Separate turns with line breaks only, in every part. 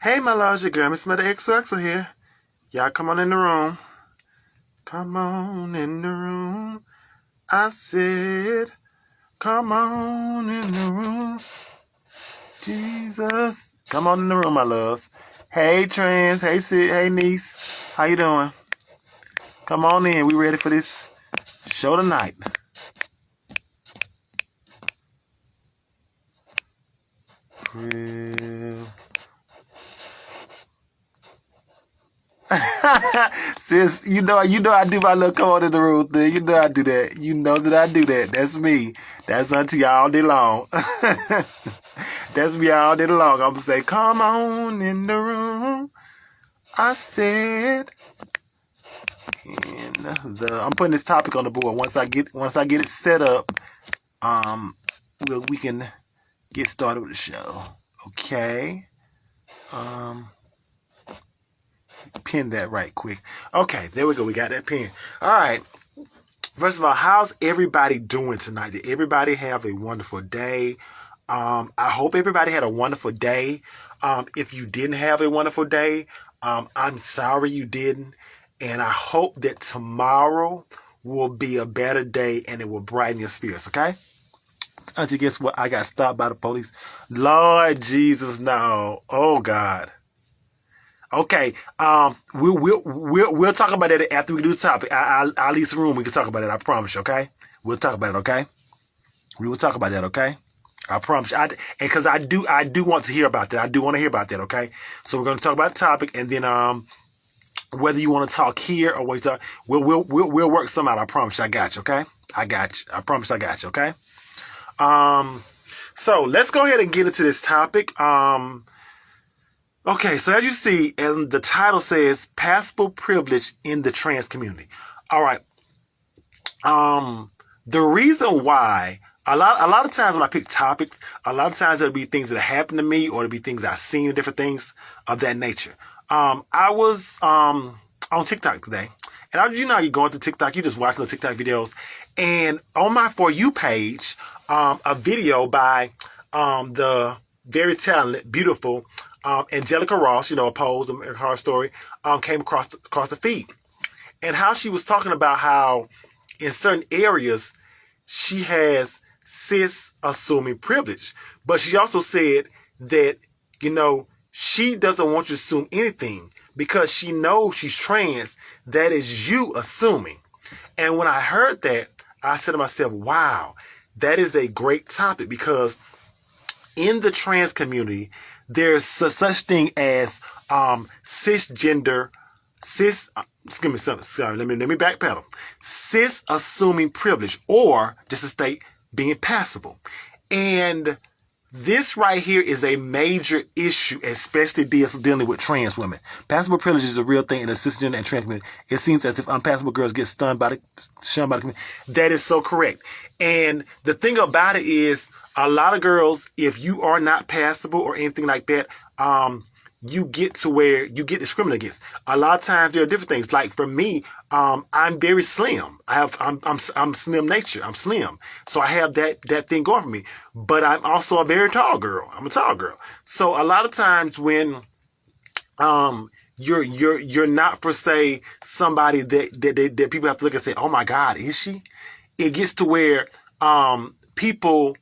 Hey, my loves, your girl, Miss Mother XOXO here. Y'all come on in the room. Come on in the room. I said, come on in the room. Jesus. Come on in the room, my loves. Hey, Trans. Hey, Sid. Hey, niece. How you doing? Come on in. We ready for this show tonight. Real. Sis, you know I do my little come on in the room thing. You know I do that. You know that I do that. That's me. That's Auntie all day long. That's me all day long. I'm gonna say, come on in the room. I said, I'm putting this topic on the board. Once I get it set up, we can get started with the show. Okay. Pin that right quick. Okay, there we go. We got that pin. All right. First of all, how's everybody doing tonight? Did everybody have a wonderful day? I hope everybody had a wonderful day. If you didn't have a wonderful day, I'm sorry you didn't. And I hope that tomorrow will be a better day and it will brighten your spirits, okay? Auntie, guess what? I got stopped by the police. Lord Jesus, no. Oh, God. Okay, we'll talk about that after we do the topic. I'll leave the room. We can talk about it. I promise you. Okay, we'll talk about it. Okay, we will talk about that. Okay, I promise you. And because I do want to hear about that. I do want to hear about that. Okay, so we're going to talk about the topic, and then whether you want to talk here or wait, we'll work some out. I promise you. I got you. Okay, I got you. I promise I got you. Okay. So let's go ahead and get into this topic. Okay, so as you see, and the title says Passable Privilege in the Trans Community. All right. The reason why a lot of times when I pick topics, a lot of times it'll be things that happen to me or it'll be things I've seen, different things of that nature. I was on TikTok today, and you know how you're going through TikTok, you just watching the TikTok videos, and on my For You page, a video by the very talented, beautiful Angelica Ross, a Pose, a Horror Story, came across the feed. And how she was talking about how in certain areas she has cis assuming privilege. But she also said that, she doesn't want you to assume anything because she knows she's trans. That is you assuming. And when I heard that, I said to myself, wow, that is a great topic because in the trans community, there's such thing as cisgender, let me backpedal. Cis assuming privilege, or just to state, being passable. And this right here is a major issue, especially dealing with trans women. Passable privilege is a real thing in the cisgender and trans community. It seems as if unpassable girls get shunned by the community. That is so correct. And the thing about it is, a lot of girls, if you are not passable or anything like that, you get to where you get discriminated against. A lot of times there are different things. Like for me, I'm very slim. I'm slim nature. I'm slim. So I have that thing going for me. But I'm also a very tall girl. I'm a tall girl. So a lot of times when you're not per se somebody that people have to look and say, oh my God, is she? It gets to where people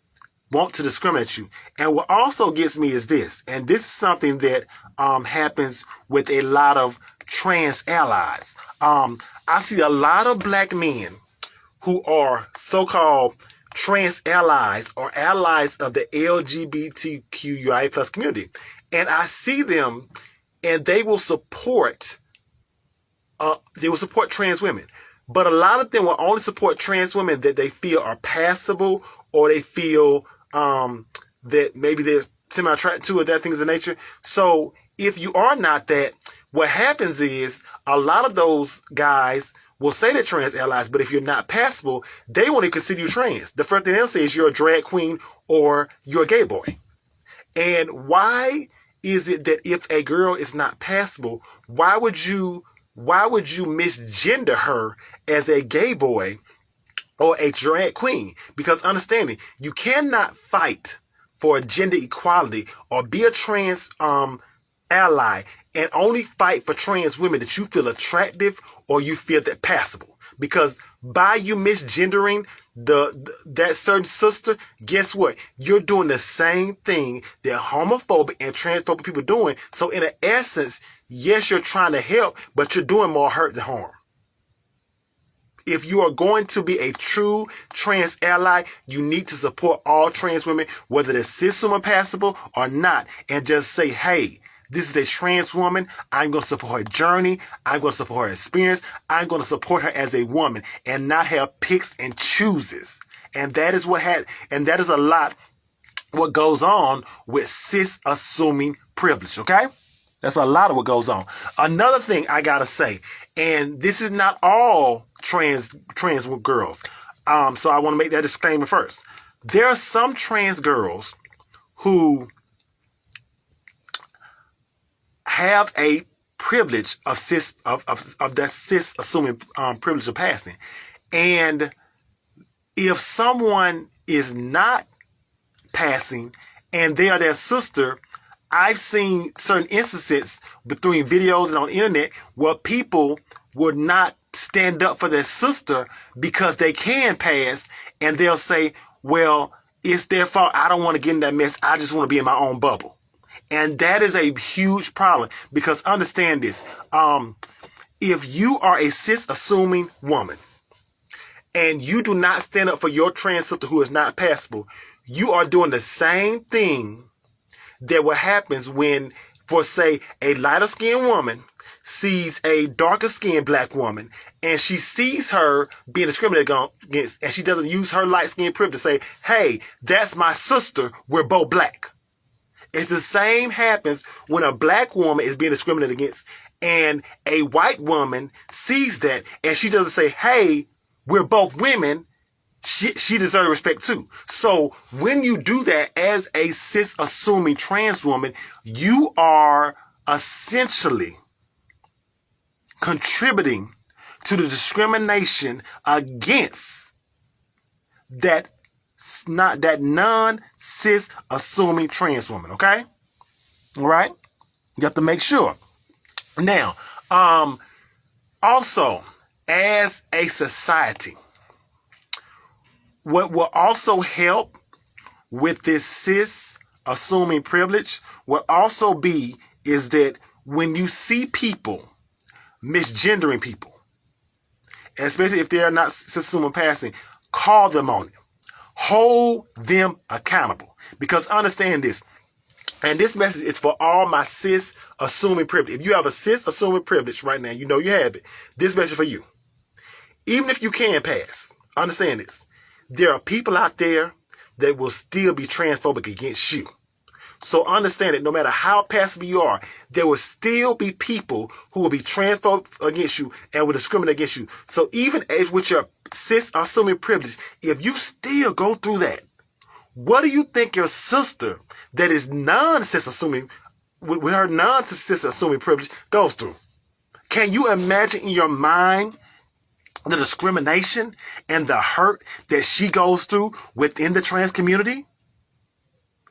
want to discriminate you. And what also gets me is this, and this is something that happens with a lot of trans allies. I see a lot of black men who are so-called trans allies or allies of the LGBTQIA plus community. And I see them and they will support trans women. But a lot of them will only support trans women that they feel are passable or they feel that maybe they're semi-attracted to or that things of nature. So if you are not that, what happens is a lot of those guys will say they're trans allies, but if you're not passable, they won't even consider you trans. The first thing they'll say is you're a drag queen or you're a gay boy. And why is it that if a girl is not passable, why would you misgender her as a gay boy or a drag queen? Because understanding, you cannot fight for gender equality or be a trans ally and only fight for trans women that you feel attractive or you feel that passable. Because by you misgendering that certain sister, guess what? You're doing the same thing that homophobic and transphobic people are doing. So in essence, yes, you're trying to help, but you're doing more hurt than harm. If you are going to be a true trans ally, you need to support all trans women, whether they're cis woman passable or not, and just say, hey, this is a trans woman. I'm going to support her journey. I'm going to support her experience. I'm going to support her as a woman and not have picks and chooses. And that is and that is a lot what goes on with cis assuming privilege. Okay. That's a lot of what goes on. Another thing I got to say, and this is not all trans girls. So I want to make that disclaimer first. There are some trans girls who have a privilege of that cis assuming privilege of passing. And if someone is not passing and they are their sister, I've seen certain instances between videos and on the internet where people would not stand up for their sister because they can pass, and they'll say, well, it's their fault. I don't want to get in that mess. I just want to be in my own bubble. And that is a huge problem, because understand this. If you are a cis assuming woman and you do not stand up for your trans sister who is not passable, you are doing the same thing that what happens when, for say, a lighter skinned woman sees a darker skinned black woman and she sees her being discriminated against, and she doesn't use her light skinned privilege to say, hey, that's my sister, we're both black. It's the same happens when a black woman is being discriminated against and a white woman sees that and she doesn't say, hey, we're both women. She deserves respect too. So when you do that as a cis assuming trans woman, you are essentially contributing to the discrimination against that non-cis assuming trans woman. Okay? All right? You have to make sure. Now, also, as a society, what will also help with this cis assuming privilege will also be is that when you see people misgendering people, especially if they are not cis assuming passing, call them on it. Hold them accountable. Because understand this, and this message is for all my cis assuming privilege. If you have a cis assuming privilege right now, you know you have it. This message for you. Even if you can pass, understand this. There are people out there that will still be transphobic against you. So understand that no matter how passable you are, there will still be people who will be transphobic against you and will discriminate against you. So even as with your cis assuming privilege, if you still go through that, what do you think your sister that is non-cis assuming, with her non-cis assuming privilege, goes through? Can you imagine in your mind the discrimination and the hurt that she goes through within the trans community?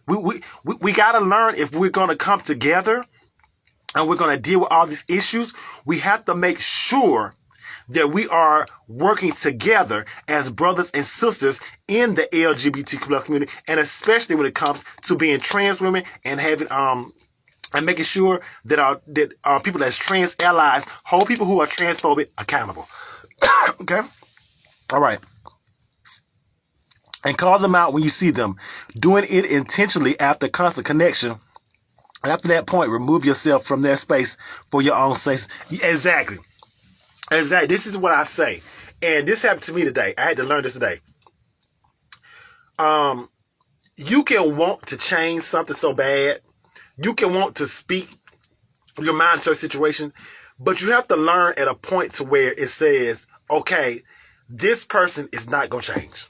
We got to learn, if we're going to come together and we're going to deal with all these issues, we have to make sure that we are working together as brothers and sisters in the LGBTQ+ community, and especially when it comes to being trans women and having and making sure that our people as trans allies hold people who are transphobic accountable. Okay? All right. And call them out when you see them. Doing it intentionally after constant connection. After that point, remove yourself from their space for your own sake. Exactly. This is what I say. And this happened to me today. I had to learn this today. You can want to change something so bad. You can want to speak your mind in certain situation. But you have to learn at a point to where it says, okay, this person is not going to change.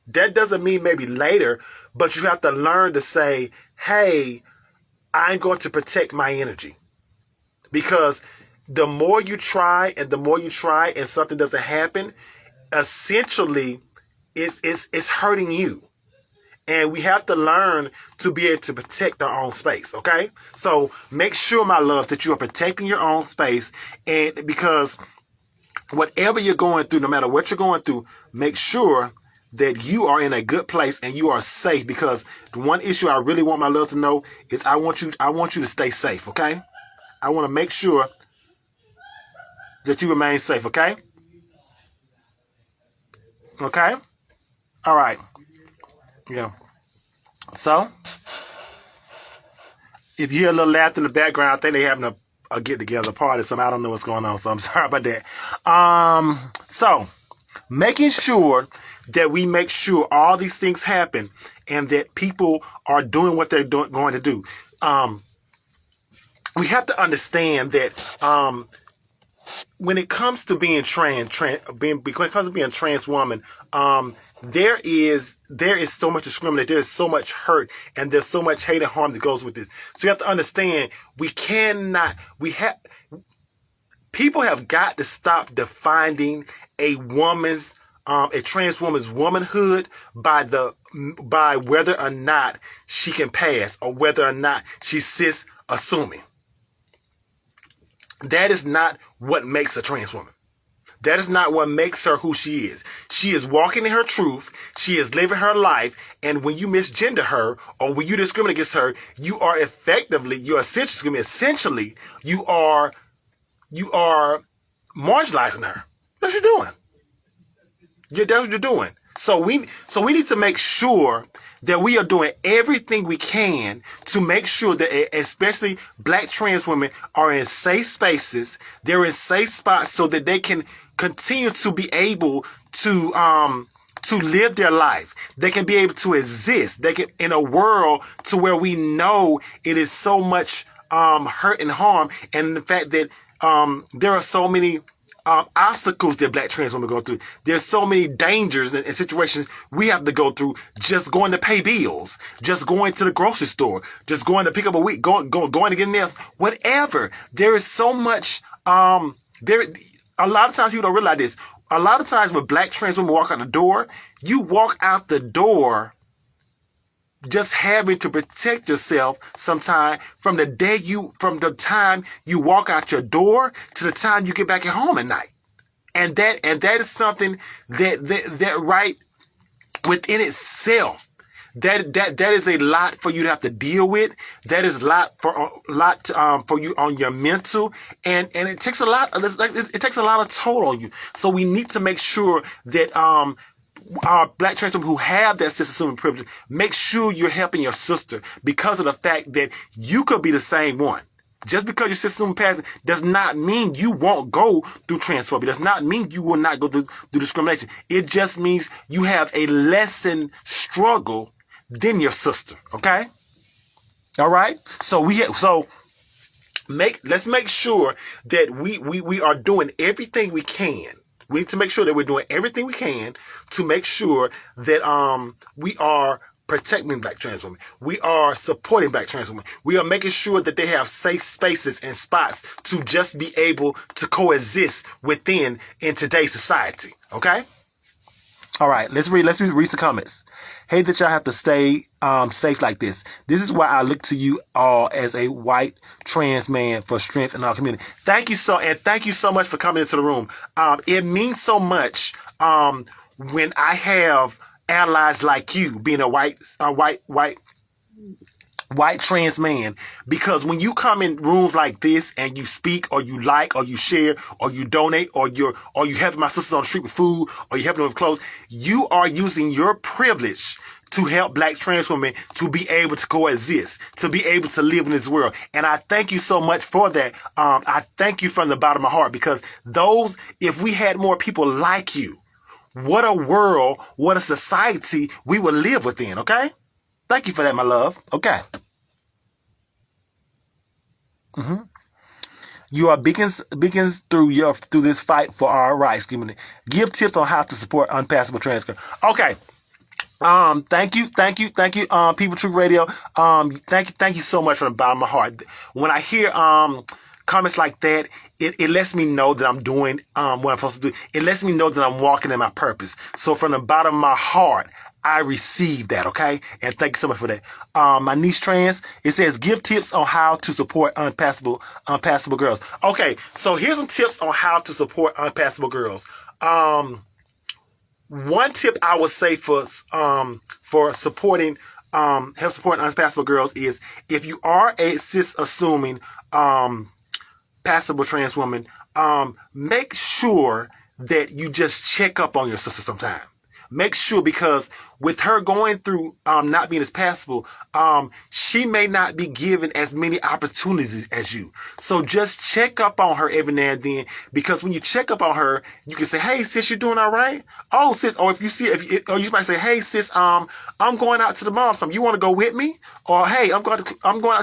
That doesn't mean maybe later, but you have to learn to say, hey, I'm going to protect my energy. Because the more you try and something doesn't happen, essentially it's hurting you. And we have to learn to be able to protect our own space, okay? So make sure, my love, that you are protecting your own space. And because whatever you're going through, no matter what you're going through, make sure that you are in a good place and you are safe. Because the one issue I really want my love to know is I want you to stay safe, okay? I want to make sure that you remain safe, okay? Okay? All right. Yeah. So, if you hear a little laughter in the background, I think they having a get-together party, so I don't know what's going on, so I'm sorry about that. So, making sure that we make sure all these things happen and that people are doing what they're going to do. We have to understand that when it comes to being when it comes to being a trans woman, there is so much discrimination, there's so much hurt, and there's so much hate and harm that goes with this. So you have to understand, people have got to stop defining a trans woman's womanhood by whether or not she can pass or whether or not she's cis assuming. That is not what makes a trans woman. That is not what makes her who she is. She is walking in her truth. She is living her life. And when you misgender her or when you discriminate against her, you are essentially marginalizing her. That's what you're doing. That's what you're doing. So we need to make sure that we are doing everything we can to make sure that especially black trans women are in safe spaces. They're in safe spots so that they can continue to be able to live their life. They can be able to exist. They can, in a world to where we know it is so much hurt and harm, and the fact that there are so many obstacles that black trans women go through. There's so many dangers and situations we have to go through just going to pay bills, just going to the grocery store, just going to pick up a week, going to get nails, whatever. There is so much, a lot of times people don't realize this. A lot of times when black trans women walk out the door, you walk out the door just having to protect yourself sometime from the time you walk out your door to the time you get back at home at night. And that is something that right within itself, that is a lot for you to have to deal with. That is a lot for you on your mental, and it takes a lot. It takes a lot of toll on you. So we need to make sure that our black trans women who have that cis-assuming privilege, make sure you're helping your sister, because of the fact that you could be the same one. Just because you're cis-assuming passing does not mean you won't go through transphobia. Does not mean you will not go through discrimination. It just means you have a lessened struggle than your sister. Okay? All right? So let's make sure that we are doing everything we can. We need to make sure that we're doing everything we can to make sure that we are protecting black trans women. We are supporting black trans women. We are making sure that they have safe spaces and spots to just be able to coexist within in today's society. Okay? All right, let's read some comments. Hate that y'all have to stay safe like this. This is why I look to you all as a white trans man for strength in our community. Thank you so much for coming into the room. It means so much when I have allies like you, being a white trans man, because when you come in rooms like this and you speak or you like or you share or you donate or you helping my sisters on the street with food or you helping them with clothes, you are using your privilege to help black trans women to be able to coexist, to be able to live in this world. And I thank you so much for that. I thank you from the bottom of my heart, because if we had more people like you, what a world, what a society we would live within, okay? Thank you for that, my love. Okay. You are beacons through this fight for our rights. Give tips on how to support Unpassable Trans Girl. Okay. Thank you, People Truth Radio. Thank you so much from the bottom of my heart. When I hear comments like that, it lets me know that I'm doing what I'm supposed to do. It lets me know that I'm walking in my purpose. So from the bottom of my heart, I received that, okay? And thank you so much for that. My niece trans, it says, give tips on how to support unpassable girls. Okay, so here's some tips on how to support unpassable girls. One tip I would say for supporting help supporting unpassable girls is, if you are a cis assuming passable trans woman, make sure that you just check up on your sister sometime. Make sure, because with her going through not being as passable, she may not be given as many opportunities as you. So just check up on her every now and then, because when you check up on her, you can say, "Hey sis, you doing all right? Oh sis," or if you see, or you might say, "Hey sis, I'm going out to the mall. You want to go with me?" Or, "Hey, I'm going out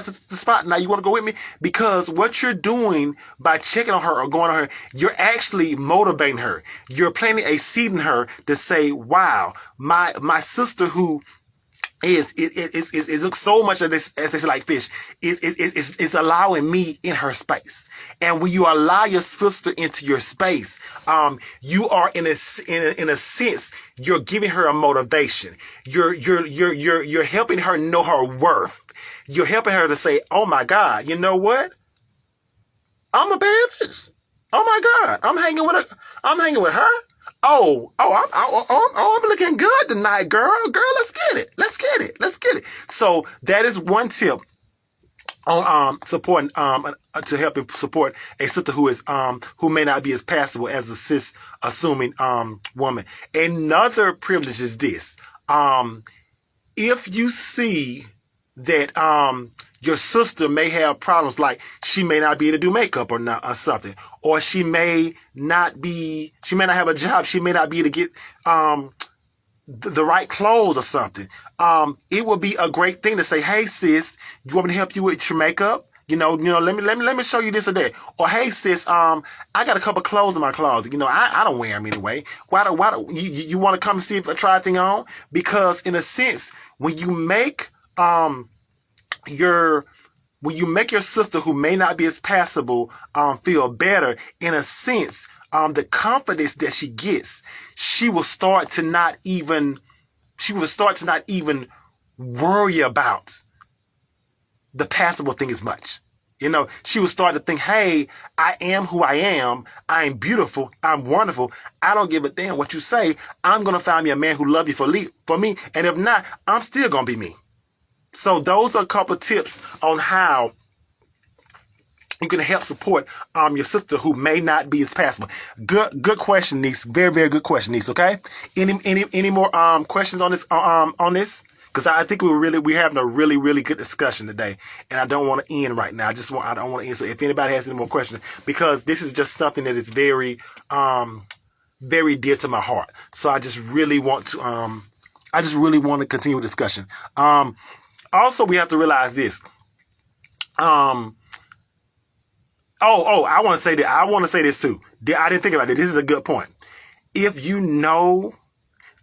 to the spot now. You want to go with me?" Because what you're doing by checking on her or going on her, you're actually motivating her. You're planting a seed in her to say, "Wow, my sister who is looks so much of this, as they say, like fish, is allowing me in her space." And when you allow your sister into your space, you are in a sense, you're giving her a motivation. You're helping her know her worth. You're helping her to say, "Oh my God, you know what? I'm a bad bitch. Oh my God, I'm hanging with her. I'm looking good tonight, girl. Let's get it. So that is one tip on supporting to helping support a sister who is who may not be as passable as a cis assuming woman. Another privilege is this: if you see that your sister may have problems, like she may not be able to do makeup or something, or she may not have a job, she may not be able to get the right clothes or something. It would be a great thing to say, "Hey sis, you want me to help you with your makeup? Let me show you this or that." Or, "Hey sis, I got a couple clothes in my closet. I don't wear them anyway. Why do you want to come and see if I try a thing on?" Because in a sense, when you make your sister who may not be as passable feel better, in a sense, the confidence that she gets, she will start to not even worry about the passable thing as much. She will start to think, "Hey, I am who I am. I'm beautiful. I'm wonderful. I don't give a damn what you say. I'm going to find me a man who loves you for me. And if not, I'm still going to be me." So those are a couple of tips on how you can help support your sister who may not be as passable. Good question, niece. Very, very good question, niece. Okay. Any more questions on this? Because I think we're having a really, really good discussion today, and I don't want to end right now. I don't want to end. So if anybody has any more questions, because this is just something that is very, very dear to my heart. So I just really want to continue the discussion. Also, we have to realize this. I want to say that. I want to say this too. I didn't think about it. This is a good point. If you know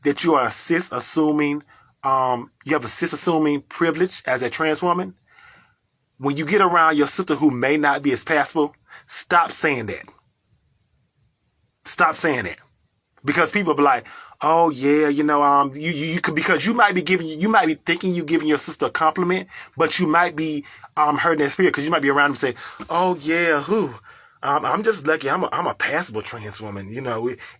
that you are a cis assuming, you have a cis assuming privilege as a trans woman, when you get around your sister who may not be as passable, stop saying that. Stop saying that. Because people be like, "Oh yeah, you could," because you might be thinking you're giving your sister a compliment, but you might be hurting that spirit, because you might be around and say, "Oh yeah, I'm just lucky. I'm a passable trans woman.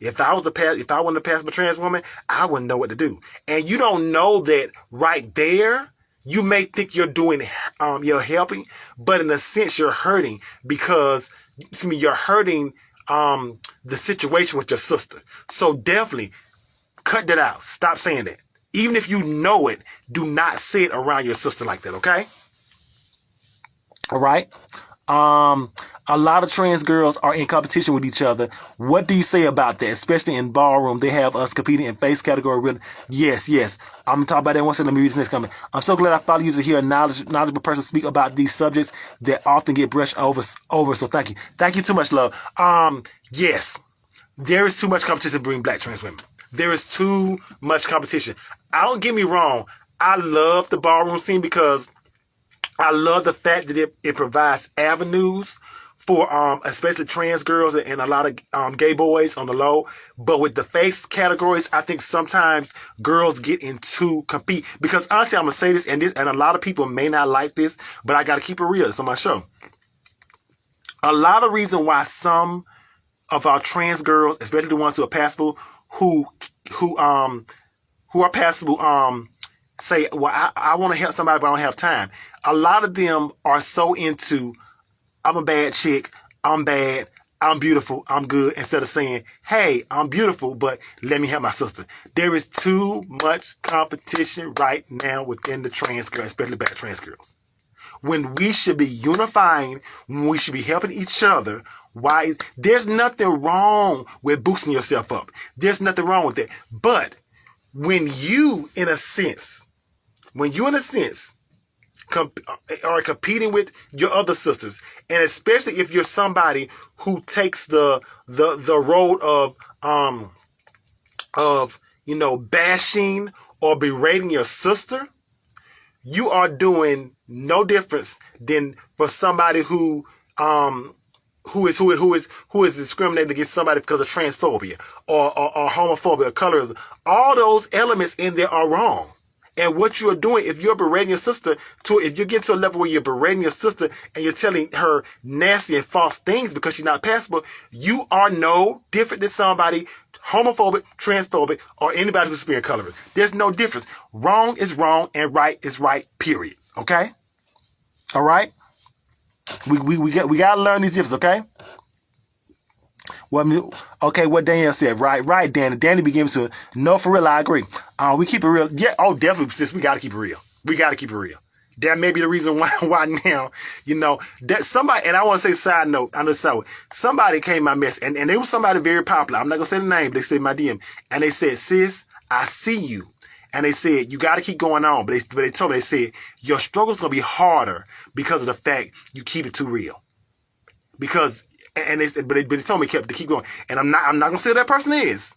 If I wasn't a passable trans woman, I wouldn't know what to do." And you don't know that right there. You may think you're doing, you're helping, but in a sense you're hurting, because you're hurting the situation with your sister. So definitely cut that out. Stop saying that. Even if you know it, do not say it around your sister like that, okay? All right. A lot of trans girls are in competition with each other. What do you say about that? Especially in ballroom, they have us competing in face category. Really? Yes. I'm going to talk about that once. Let me read this next comment. "I'm so glad I follow you to hear a knowledgeable person speak about these subjects that often get brushed over. So thank you. Thank you too much, love. Yes, there is too much competition between black trans women. There is too much competition. Don't get me wrong. I love the ballroom scene, because I love the fact that it provides avenues for especially trans girls and a lot of gay boys on the low. But with the face categories, I think sometimes girls get into compete, because honestly, I'm gonna say this, and a lot of people may not like this, but I gotta keep it real. It's on my show. A lot of reason why some of our trans girls, especially the ones who are passable, who are passable, say, well, I want to help somebody, but I don't have time. A lot of them are so into, I'm a bad chick, I'm bad, I'm beautiful, I'm good, instead of saying, hey, I'm beautiful, but let me help my sister. There is too much competition right now within the trans girls, especially bad trans girls. When we should be unifying, when we should be helping each other. Why? There's nothing wrong with boosting yourself up. There's nothing wrong with that. But when you, in a sense, are competing with your other sisters, and especially if you're somebody who takes the road of bashing or berating your sister, you are doing no difference than for somebody who is discriminating against somebody because of transphobia or homophobia or colorism. All those elements in there are wrong. And what you are doing, if you're berating your sister, if you get to a level where you're berating your sister and you're telling her nasty and false things because she's not passable, you are no different than somebody homophobic, transphobic, or anybody who's experiencing colorism. There's no difference. Wrong is wrong and right is right, period. Okay? All right? We got to learn these differences, okay? Okay, what Danielle said, right, Danny. Danny begins to, no, for real, I agree. We keep it real. Yeah, definitely, sis, we got to keep it real. We got to keep it real. That may be the reason why now, that somebody, and I want to say side note, I know somebody came my mess, and it was somebody very popular. I'm not going to say the name, but they said my DM, and they said, sis, I see you. And they said, you got to keep going on. But they told me, they said, your struggle's going to be harder because of the fact you keep it too real. Because, and they said, but they told me to keep going. And I'm not going to say who that person is.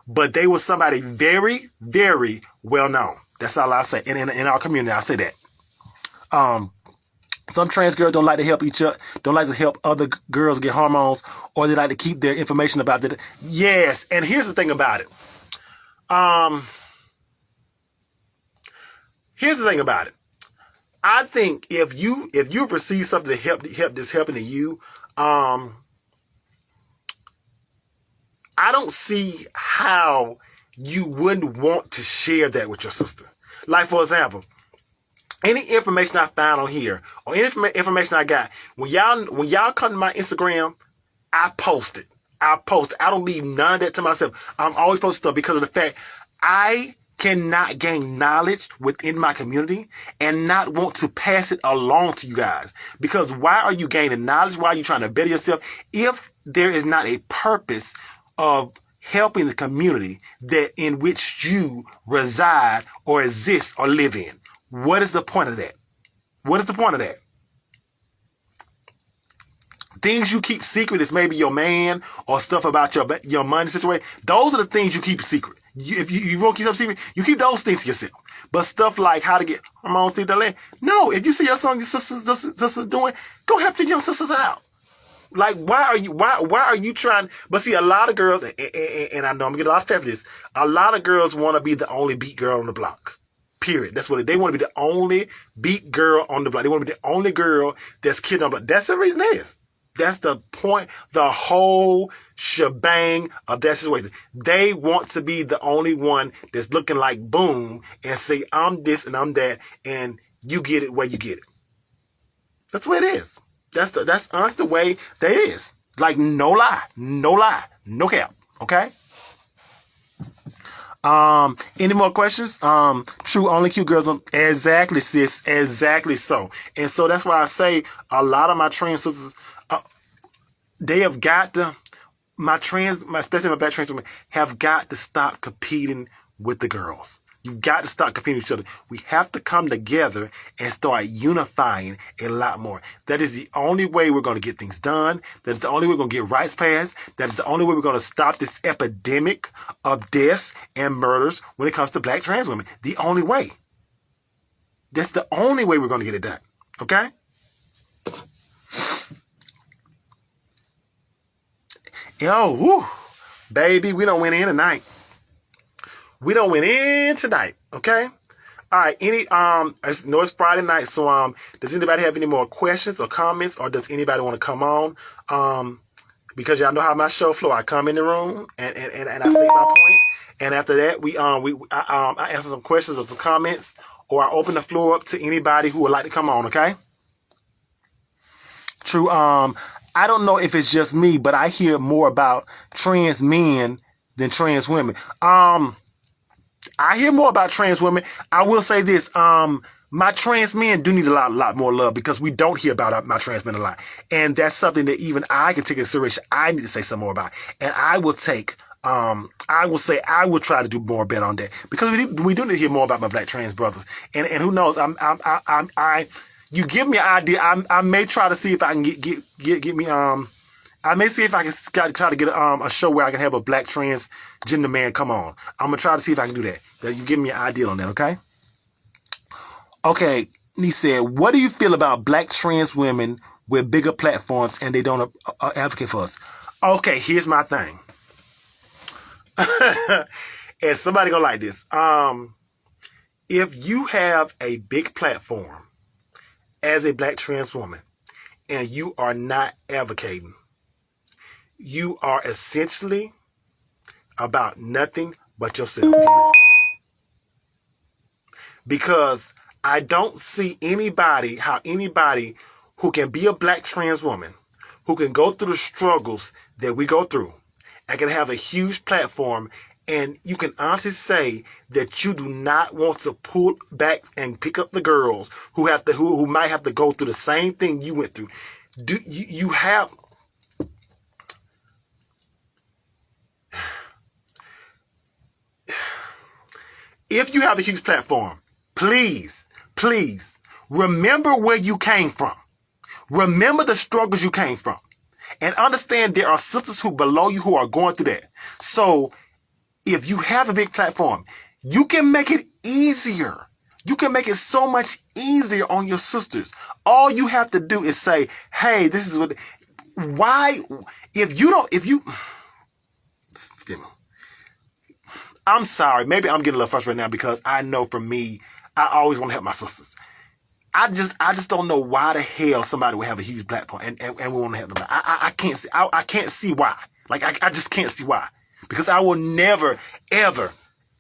But they was somebody very, very well known. That's all I say. And in our community, I say that. Some trans girls don't like to help each other, don't like to help other girls get hormones, or they like to keep their information about that. Yes. And here's the thing about it. Here's the thing about it. I think if you've received something that's helping to you, I don't see how you wouldn't want to share that with your sister. Like, for example, any information I found on here or any information I got, when y'all come to my Instagram, I post it. I don't leave none of that to myself. I'm always posting stuff because of the fact I cannot gain knowledge within my community and not want to pass it along to you guys. Because why are you gaining knowledge? Why are you trying to better yourself if there is not a purpose of helping the community that in which you reside or exist or live in? What is the point of that? What is the point of that? Things you keep secret is maybe your man or stuff about your money situation. Those are the things you keep secret. If you won't keep something secret, you keep those things to yourself. But stuff like how to get hormones to the land, no. If you see your son, your sisters doing, go help your young sisters out. Like, why are you trying? But see, a lot of girls, and I know I'm gonna get a lot of fed for this. A lot of girls want to be the only beat girl on the block. Period. That's what they want to be, the only beat girl on the block. They want to be the only girl that's kidding on the block. That's the reason it is. That's the point, the whole shebang of that situation. They want to be the only one that's looking like boom and say, I'm this and I'm that, and you get it where you get it. That's the way it is. That's honestly the way that it is. Like, no lie, no cap. Okay? Any more questions? True, only cute girls. Exactly, sis. Exactly so. And so that's why I say a lot of my trans sisters, they have got to, especially my black trans women, have got to stop competing with the girls. You've got to stop competing with each other. We have to come together and start unifying a lot more. That is the only way we're going to get things done. That is the only way we're going to get rights passed. That is the only way we're going to stop this epidemic of deaths and murders when it comes to black trans women. The only way. That's the only way we're going to get it done. Okay? Yo, whew, baby, we don't win in tonight. We don't win in tonight. Okay. All right. I know it's Friday night, so does anybody have any more questions or comments, or does anybody want to come on? Because y'all know how my show flow. I come in the room and I say my point, and after that I answer some questions or some comments, or I open the floor up to anybody who would like to come on. Okay. True. I don't know if it's just me, but I hear more about trans men than trans women. I hear more about trans women. I will say this. My trans men do need a lot more love, because we don't hear about my trans men a lot. And that's something that even I can take into consideration. I need to say some more about. And I will take, I will try to do more bet on that, because we do need to hear more about my black trans brothers. And who knows, you give me an idea. I may try to see if I can get me, I may see if I can try to get a show where I can have a black transgender man come on. I'm going to try to see if I can do that. You give me an idea on that, okay? Okay, he said, what do you feel about black trans women with bigger platforms and they don't advocate for us? Okay, here's my thing. And somebody gonna like this. If you have a big platform as a black trans woman and you are not advocating, you are essentially about nothing but yourself. Period. Because I don't see how anybody who can be a black trans woman, who can go through the struggles that we go through, and can have a huge platform, and you can honestly say that you do not want to pull back and pick up the girls who might have to go through the same thing you went through. You have... If you have a huge platform, please remember where you came from. Remember the struggles you came from. And understand there are sisters who below you who are going through that. So if you have a big platform, you can make it easier. You can make it so much easier on your sisters. All you have to do is say, hey, this is what... Why? Excuse me. I'm sorry. Maybe I'm getting a little frustrated now, because I know for me, I always want to help my sisters. I just don't know why the hell somebody would have a huge platform and we want to help them. I can't see why. Like I just can't see why. Because I will never, ever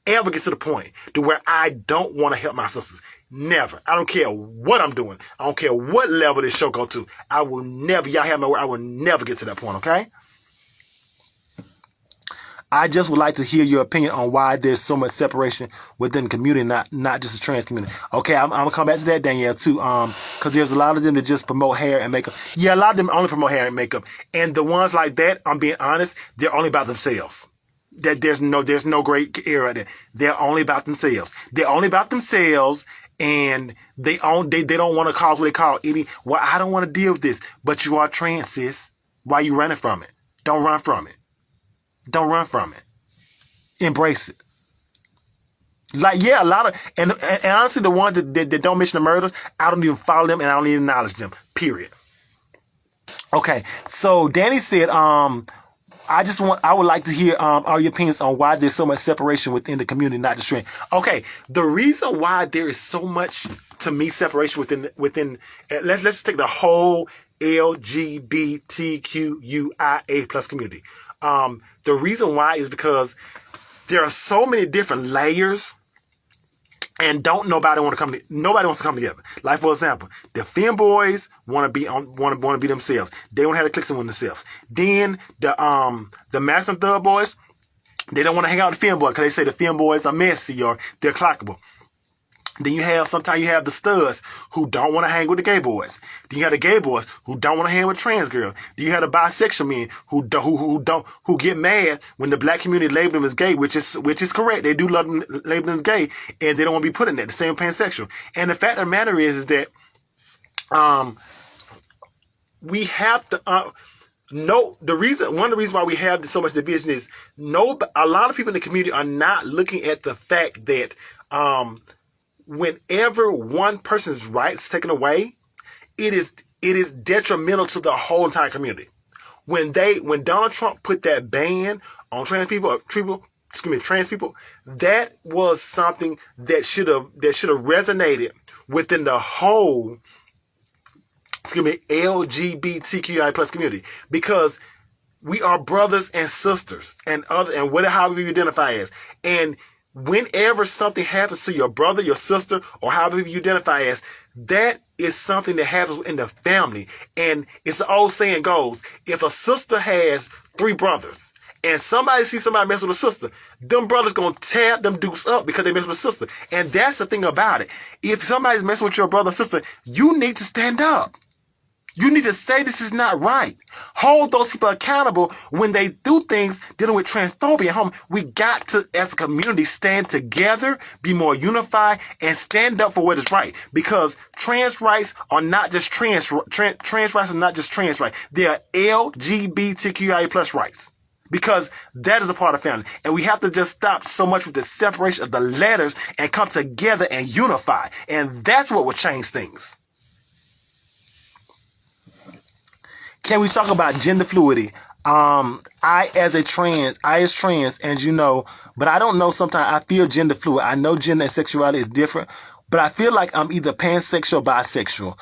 get to the point to where I don't want to help my sisters. Never. I don't care what I'm doing. I don't care what level this show go to. I will never, y'all have my word, I will never get to that point, okay? I just would like to hear your opinion on why there's so much separation within the community, not just the trans community. Okay, I'm gonna come back to that, Danielle, too. Because there's a lot of them that just promote hair and makeup. Yeah, a lot of them only promote hair and makeup. And the ones like that, I'm being honest, they're only about themselves. That there's no great area right there. They're only about themselves. They're only about themselves, and they don't want to cause what they call any. Well, I don't want to deal with this, but you are trans, sis. Why are you running from it? Don't run from it. Don't run from it. Embrace it. Like, yeah, a lot of, and honestly, the ones that don't mention the murders, I don't even follow them and I don't even acknowledge them. Period. Okay, so Danny said, I would like to hear all your opinions on why there's so much separation within the community, not the trend. Okay, the reason why there is so much, to me, separation within let's take the whole LGBTQIA plus community. The reason why is because there are so many different layers, and nobody wants to come together. Like, for example, the femboys want to be themselves. They want to have a clique with themselves. Then the masculine thug boys, they don't want to hang out with the femboys because they say the femboys are messy or they're clockable. Then sometimes you have the studs who don't want to hang with the gay boys. Then you have the gay boys who don't want to hang with trans girls. Then you have the bisexual men who get mad when the black community label them as gay, which is correct. They do love them, label them as gay, and they don't want to be put in that. The same pansexual. And the fact of the matter is that we have to one of the reasons why we have so much division is a lot of people in the community are not looking at the fact that whenever one person's rights taken away, it is detrimental to the whole entire community. when Donald Trump put that ban on trans people, that was something that should have resonated within the whole, LGBTQI plus community, because we are brothers and sisters and however you identify as. And whenever something happens to your brother, your sister, or however you identify as, that is something that happens in the family. And it's the old saying goes, if a sister has 3 brothers and somebody sees somebody mess with a sister, them brothers gonna tear them dudes up because they mess with a sister. And that's the thing about it. If somebody's messing with your brother or sister, you need to stand up. You need to say this is not right. Hold those people accountable when they do things dealing with transphobia at home. We got to, as a community, stand together, be more unified, and stand up for what is right. Because trans rights are not just trans rights are not just trans rights. They are LGBTQIA plus rights. Because that is a part of family. And we have to just stop so much with the separation of the letters and come together and unify. And that's what will change things. Can we talk about gender fluidity? I as trans, and but I don't know, sometimes I feel gender fluid. I know gender and sexuality is different, but I feel like I'm either pansexual or bisexual.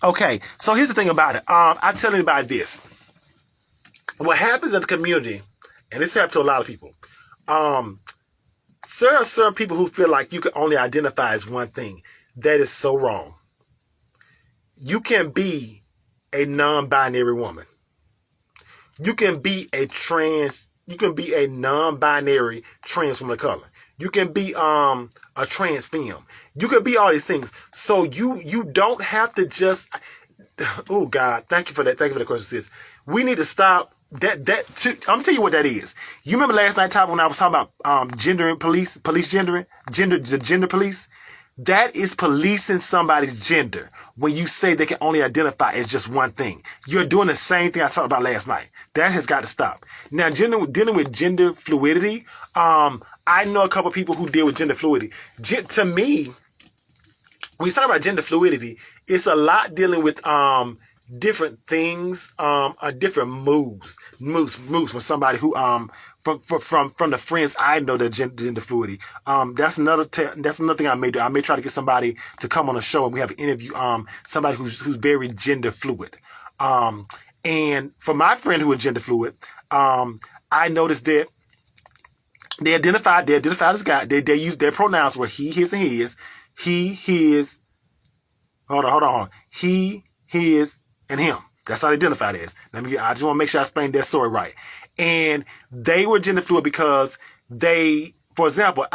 Okay, so here's the thing about it. I tell anybody this. What happens in the community, and this happens to a lot of people, certain people who feel like you can only identify as one thing. That is so wrong. You can be a non-binary woman. You can be a non-binary trans woman of color. You can be a trans femme. You can be all these things. So you don't have to just, oh God, thank you for that. Thank you for the question, sis. We need to stop I'm gonna tell you what that is. You remember last night when I was talking about gender police gendering, the gender police? That is policing somebody's gender when you say they can only identify as just one thing. You're doing the same thing I talked about last night. That has got to stop. Now, dealing with gender fluidity, I know a couple of people who deal with gender fluidity. To me, when you talk about gender fluidity, it's a lot dealing with different things, different moves from somebody who from the friends I know that gender fluidity. That's another thing I may do. I may try to get somebody to come on a show and we have an interview somebody who's very gender fluid. And for my friend who is gender fluid, I noticed that they identified as guy. They use their pronouns were he, his, and his. He, his. Hold on. He, his, and him. That's how they identified as. I just want to make sure I explained that story right. And they were gender fluid because they, for example,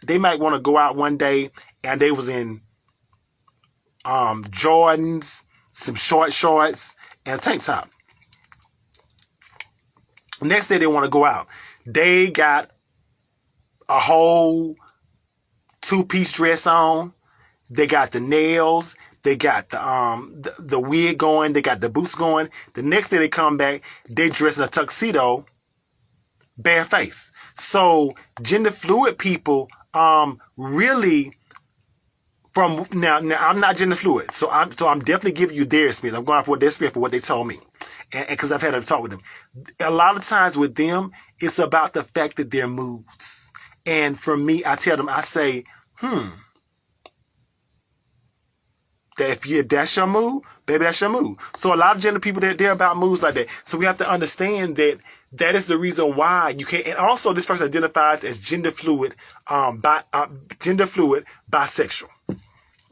they might want to go out one day and they was in Jordans, some short shorts, and a tank top. Next day they want to go out. They got a whole 2-piece dress on. They got the nails. They got the wig going. They got the boots going. The next day they come back, they dress in a tuxedo, bare face. So gender fluid people really from now I'm not gender fluid, so I'm definitely giving you their experience. I'm going off what their experience for what they told me, and because I've had to talk with them. A lot of times with them, it's about the fact that their moods. And for me, I tell them, I say, that if that's your mood, baby, that's your mood. So a lot of gender people, they're about moods like that. So we have to understand that is the reason why you can't. And also, this person identifies as gender fluid, bisexual.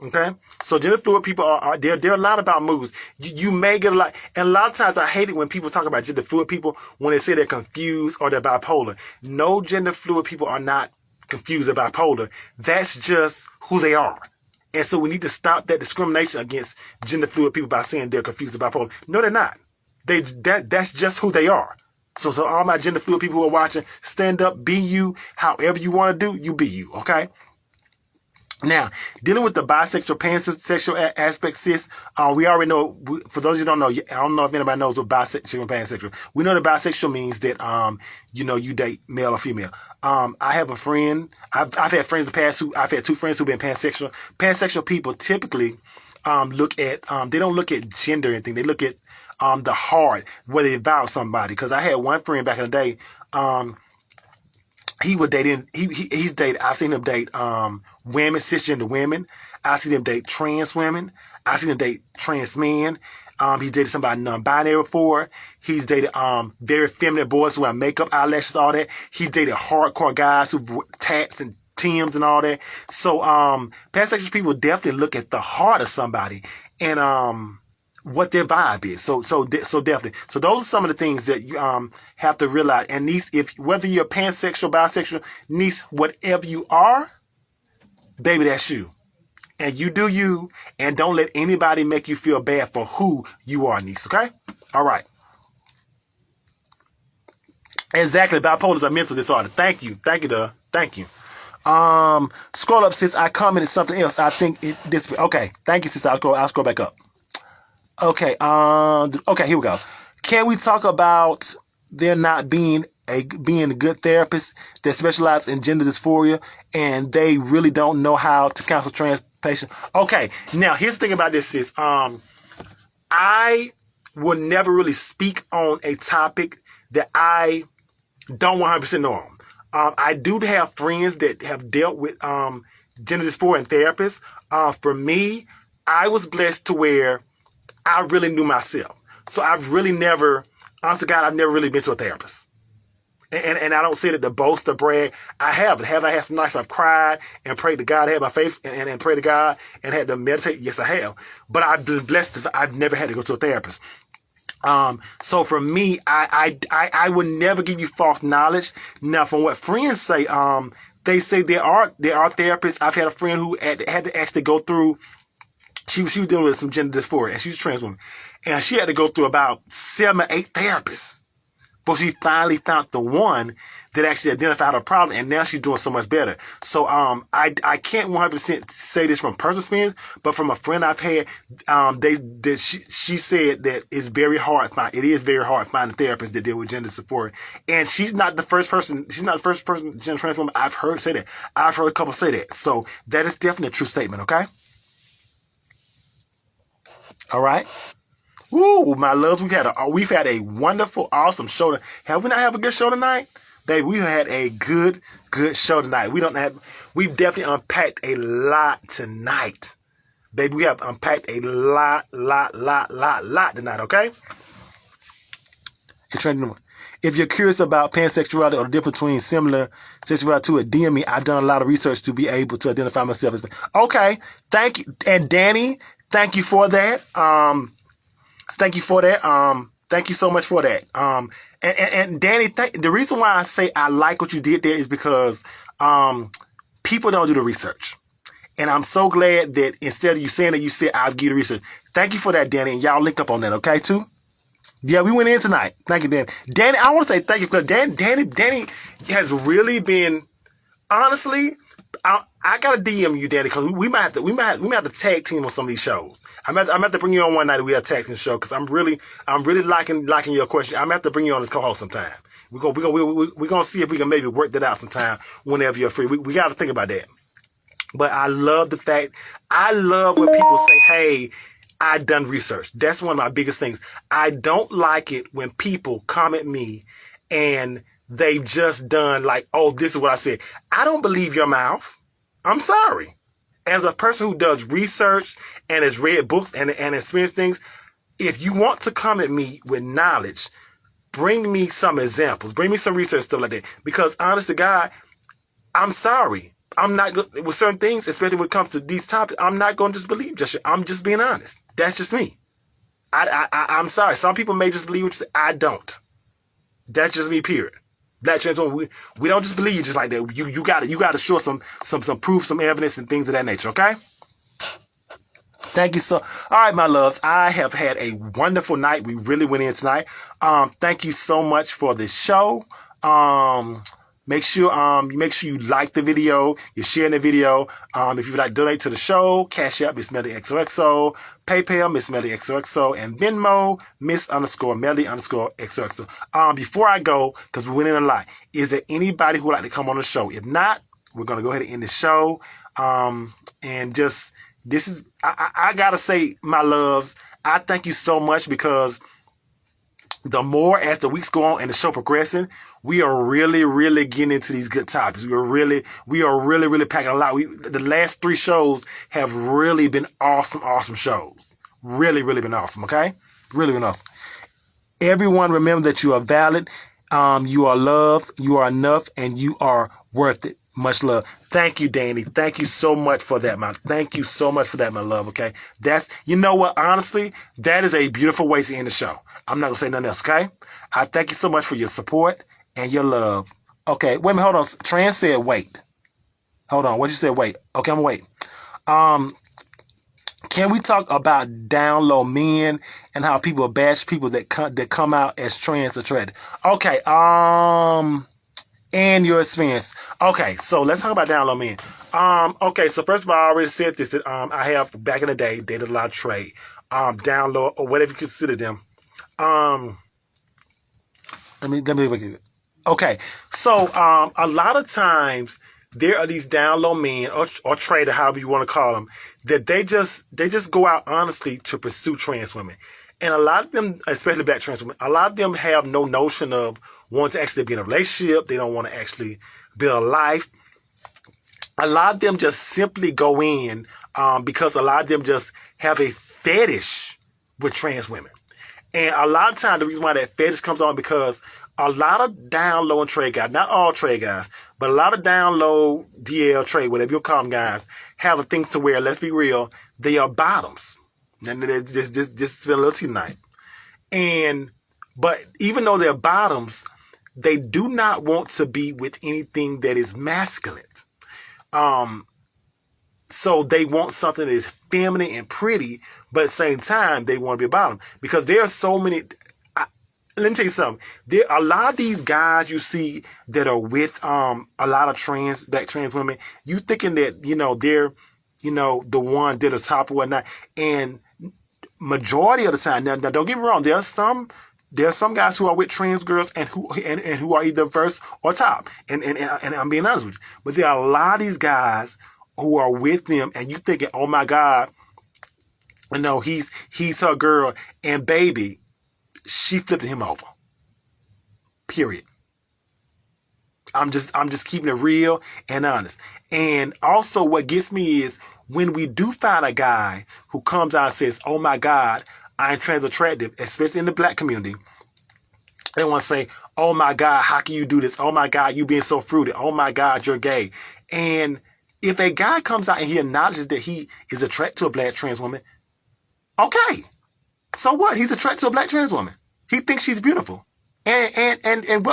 Okay, so gender fluid people are they're a lot about moods. You may get a lot, and a lot of times I hate it when people talk about gender fluid people when they say they're confused or they're bipolar. No, gender fluid people are not confused or bipolar. That's just who they are. And so we need to stop that discrimination against gender fluid people by saying they're confused or bipolar. No, they're not. That's just who they are. So all my gender fluid people who are watching, stand up, be you, however you want to do, you be you, okay? Now, dealing with the bisexual, pansexual aspect, sis, we already know, for those who don't know, I don't know if anybody knows what bisexual and pansexual. We know that bisexual means that, you date male or female. I have a friend, I've had friends in the past I've had 2 friends who've been pansexual. Pansexual people typically, look at they don't look at gender or anything. They look at the heart, whether they vow somebody. Because I had one friend back in the day. He would date he's dated. I've seen him date women, cisgender women. I've seen him date trans women. I've seen him date trans men. He's dated somebody non-binary before. He's dated very feminine boys who have makeup, eyelashes, all that. He's dated hardcore guys who tats and Tims and all that. So pansexual people definitely look at the heart of somebody and what their vibe is. So definitely. So those are some of the things that you have to realize. And niece, if whether you're pansexual, bisexual, niece, whatever you are, baby, that's you. And you do you, and don't let anybody make you feel bad for who you are, niece, okay? All right. Exactly. Bipolar is a mental disorder. Thank you. Thank you, duh. Thank you. Scroll up, sis. I commented something else. I think this. Okay. Thank you, sis. I'll scroll back up. Okay. Okay. Here we go. Can we talk about there not being a good therapist that specializes in gender dysphoria and they really don't know how to counsel trans patients? Okay. Now here's the thing about this, sis. I will never really speak on a topic that I don't 100% know on. I do have friends that have dealt with gender dysphoria and therapists. For me, I was blessed to where I really knew myself. So I've really never, honest to God, I've never really been to a therapist. And I don't say that to boast or brag. I haven't. Have I had some nights I've cried and prayed to God, had my faith and prayed to God and had to meditate? Yes, I have. But I've been blessed that I've never had to go to a therapist. So for me, I would never give you false knowledge. Now, from what friends say, they say there are therapists. I've had a friend who had to actually go through, she was dealing with some gender dysphoria, and she's a trans woman, and she had to go through about 7 or 8 therapists before she finally found the one that actually identified her problem, and now she's doing so much better. So I can't 100% say this from personal experience, but from a friend I've had, she said that it's very hard. It is very hard finding therapists that deal with gender dysphoria, and she's not the first person. She's not the first person, gender trans woman I've heard say that. I've heard a couple say that. So that is definitely a true statement. Okay. All right. Woo, my loves, we've had a wonderful, awesome show. Have we not have a good show tonight? Baby, we had a good show tonight. We've definitely unpacked a lot tonight. Baby, we have unpacked a lot tonight, okay? If you're curious about pansexuality or the difference between similar sexuality to it, DM me. I've done a lot of research to be able to identify myself as. Okay, thank you. And Danny, thank you for that. Thank you for that. Thank you so much for that. And Danny, the reason why I say I like what you did there is because people don't do the research. And I'm so glad that instead of you saying that, you said, I'll give you the research. Thank you for that, Danny. And y'all linked up on that, okay, too? Yeah, we went in tonight. Thank you, Danny. Danny, I want to say thank you because Danny has really been, honestly, I gotta DM you, Danny, because we might have to tag team on some of these shows. I'm have to bring you on one night that we have tag team show because I'm really liking your question. I'm gonna have to bring you on as co-host sometime. We're gonna see if we can maybe work that out sometime whenever you're free. We got to think about that. But I love when people say, "Hey, I done research." That's one of my biggest things. I don't like it when people comment me and they've just done like, "Oh, this is what I said." I don't believe your mouth. I'm sorry. As a person who does research and has read books and experienced things, if you want to come at me with knowledge, bring me some examples. Bring me some research, stuff like that. Because honest to God, I'm sorry. I'm not good with certain things, especially when it comes to these topics. I'm not going to just believe I'm just being honest. That's just me. I'm sorry. Some people may just believe what you say. I don't. That's just me, period. Black trans women, we don't just believe just like that. You got to show some proof, some evidence, and things of that nature. Okay. Thank you so. All right, my loves. I have had a wonderful night. We really went in tonight. Thank you so much for this show. Make sure you like the video, you're sharing the video. If you'd like to donate to the show, Cash App, Miss Melody XOXO, PayPal, Miss Melody XOXO, and Venmo, Miss_Melody_XOXO. Before I go, because we went in a lot, is there anybody who would like to come on the show? If not, we're going to go ahead and end the show. And just I gotta say, my loves, I thank you so much because the more as the weeks go on and the show progressing, we are really, really getting into these good topics. We are really, really packing a lot. The last 3 shows have really been awesome shows. Really, really been awesome. Okay, really been awesome. Everyone, remember that you are valid, you are loved, you are enough, and you are worth it. Much love. Thank you, Danny. Thank you so much for that, man. Thank you so much for that, my love. Okay, you know what? Honestly, that is a beautiful way to end the show. I'm not gonna say nothing else. Okay, I thank you so much for your support and your love. Okay, wait a minute. Hold on. Trans said wait. Hold on. What you said? Wait. Okay, I'm gonna wait. Can we talk about down low men and how people bash people that come out as trans attracted? Okay. And your experience. Okay, so let's talk about down low men. Okay, so first of all, I already said this that I have back in the day dated a lot of trade. Down low or whatever you consider them. Let me look at it. Okay, so a lot of times there are these down low men or trader, however you want to call them, that they just go out honestly to pursue trans women. And a lot of them, especially black trans women, a lot of them have no notion of wanting to actually be in a relationship. They don't want to actually build a life. A lot of them just simply go in because a lot of them just have a fetish with trans women. And a lot of times the reason why that fetish comes on because a lot of down low and trade guys, not all trade guys, but a lot of down low DL trade, whatever you call them guys, have things to where, let's be real, they are bottoms. And this has been a little tonight. But even though they're bottoms, they do not want to be with anything that is masculine. So they want something that is feminine and pretty, but at the same time, they want to be a bottom. Because there are so many... let me tell you something. There are a lot of these guys you see that are with a lot of black trans women. You thinking that, they're, the one that are top or whatnot. And majority of the time, now don't get me wrong, there are some guys who are with trans girls and who are either first or top. And I'm being honest with you. But there are a lot of these guys who are with them and you thinking, oh my God, he's her girl, and baby, she flipped him over. Period. I'm just keeping it real and honest. And also what gets me is when we do find a guy who comes out and says, oh my God, I'm trans attractive, especially in the black community. They want to say, oh my God, how can you do this? Oh my God, you being so fruity. Oh my God, you're gay. And if a guy comes out and he acknowledges that he is attracted to a black trans woman, okay. So what? He's attracted to a black trans woman. He thinks she's beautiful. And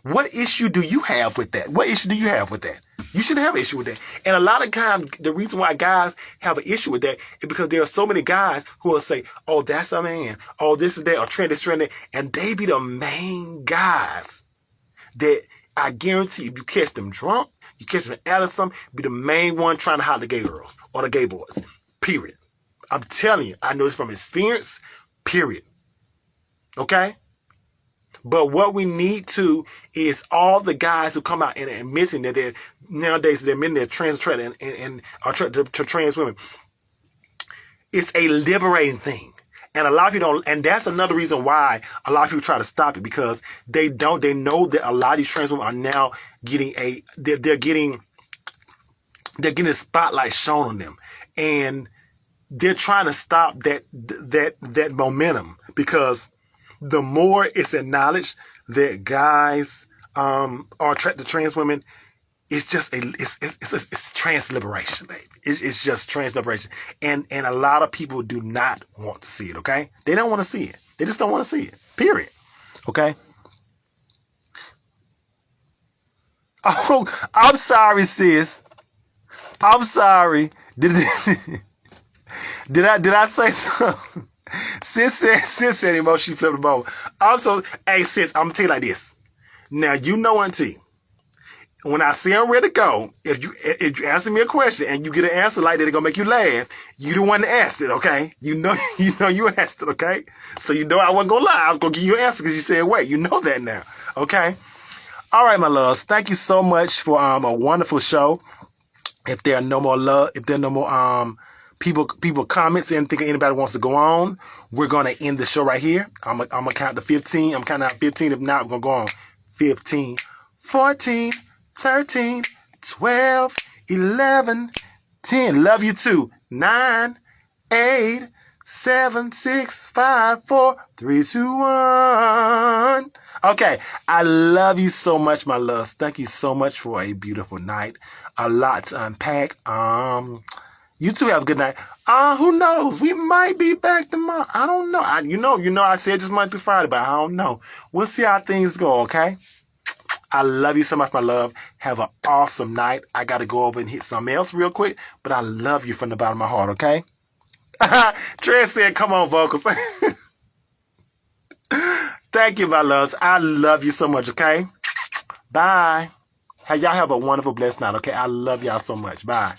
what issue do you have with that? What issue do you have with that? You shouldn't have an issue with that. And a lot of times, the reason why guys have an issue with that is because there are so many guys who will say, oh, that's a man. Oh, this is that, or trend is trending. And they be the main guys that I guarantee if you catch them drunk, you catch them out of something, be the main one trying to hide the gay girls or the gay boys. Period. I'm telling you, I know this from experience. Period. Okay? But what we need to is all the guys who come out and admitting that they're nowadays they're admitting they're trans attracted and are attracted to trans women. It's a liberating thing. And a lot of people don't, and that's another reason why a lot of people try to stop it, because they know that a lot of these trans women are now getting they're getting a spotlight shown on them. And they're trying to stop that momentum, because the more it's acknowledged that guys are attracted to trans women, it's just it's trans liberation, baby. It's just trans liberation, and a lot of people do not want to see it. Okay, they don't want to see it. They just don't want to see it. Period. Okay. Oh, I'm sorry, sis. I'm sorry. Did I say something? Sis said emotion flipped the bowl. Hey sis, I'm gonna tell you like this. Now Auntie, when I say I'm ready to go, if you answer me a question and you get an answer like that, it's gonna make you laugh. You the one that asked it, okay? You know you asked it, okay? So I wasn't gonna lie. I was gonna give you an answer because you said wait. You know that now, okay? All right, my loves. Thank you so much for a wonderful show. If there are no more love, if there are no more people comments and think anybody wants to go on, we're gonna end the show right here. I'm gonna count to 15. I'm counting out 15. If not, we're gonna go on. 15, 14, 13, 12, 11, 10. Love you too. 9, 8, 7, 6, 5, 4, 3, 2, 1. Okay, I love you so much, my loves. Thank you so much for a beautiful night. A lot to unpack. You two have a good night. Who knows? We might be back tomorrow. I don't know. You know, I said just Monday through Friday, but I don't know. We'll see how things go, okay? I love you so much, my love. Have an awesome night. I got to go over and hit something else real quick, but I love you from the bottom of my heart, okay? Trey said, come on, vocals. Thank you, my loves. I love you so much, okay? Bye. Hey, y'all have a wonderful, blessed night, okay? I love y'all so much. Bye.